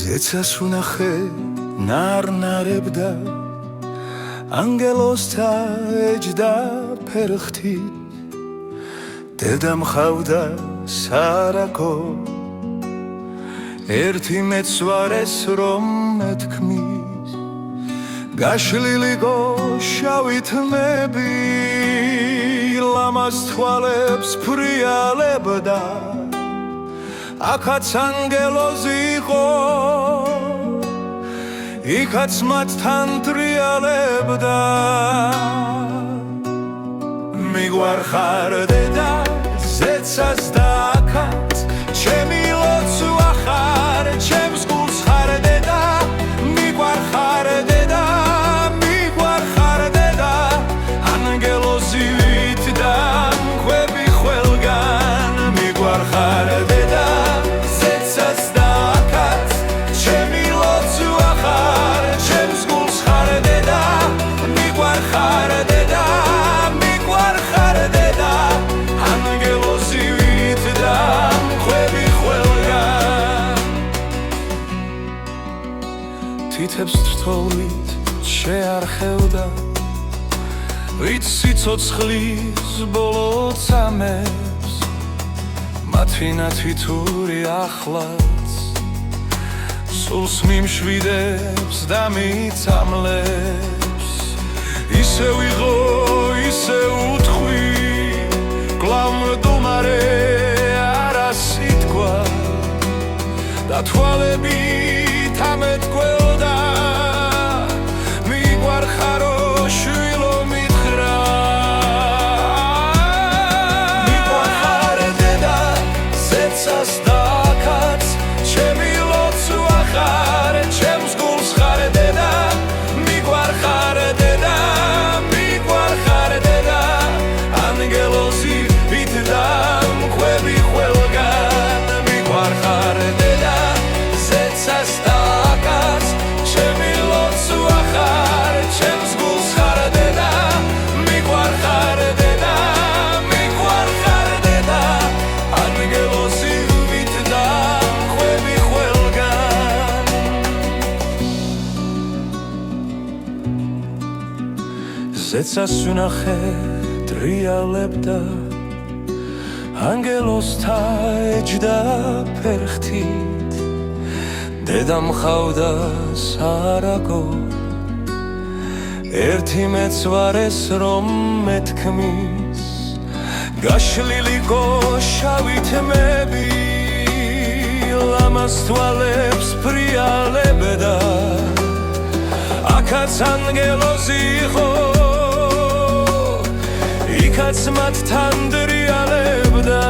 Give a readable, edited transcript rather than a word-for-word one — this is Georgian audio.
ზეცას უნახე ნარნარებდა ანგელოსთა ეჯდა ფერხთით დედა მხავდა სარაკო ერთი მეცვარეს რომ მეთქმის გაშლილი გოშავი თმები ლამას თვალებს ფრიალებდა აქაც ანგელოზი იყო იქაც მათთან ტრიალებდა მიგვარხარ დედა ზეცას და აქაც ჩემი ლოცვა ხარ ჩემს გულს ხარ დედა მიგვარხარ დედა ანგელოზივით და მქვები ყველგან მიგვარხარ დედა ზეცას და აქაც ჩემი ლოცვა ხარ ჩემს გულს ხარ დედა მიგვარხარ დედა ანგელოზივით და მქვები ყველგან თითებს რთოლით შეარხევდა ვით სიცოცხლის ბოლო წამებს მათი ნათითური ახლაც სულს მიმშვიდებს და მიწამლებს ისევ იყო ისევ უთხვი კლავ მდუმარე არა სიტყვა და თვალებით ამეთქველდა მიგვარხარო შვილო ზეცას უნახე ტრიალებდა ანგელოსთა ეჯდა ფერხთით დედა მხავდა სარაკო ერთი მეცვარეს რომ მეთქმის გაშლილი გოშავი თმები ლამას თვალებს ფრიალებდა აქაც ანგელოზი იყო იქაც მათთან ტრიალებდა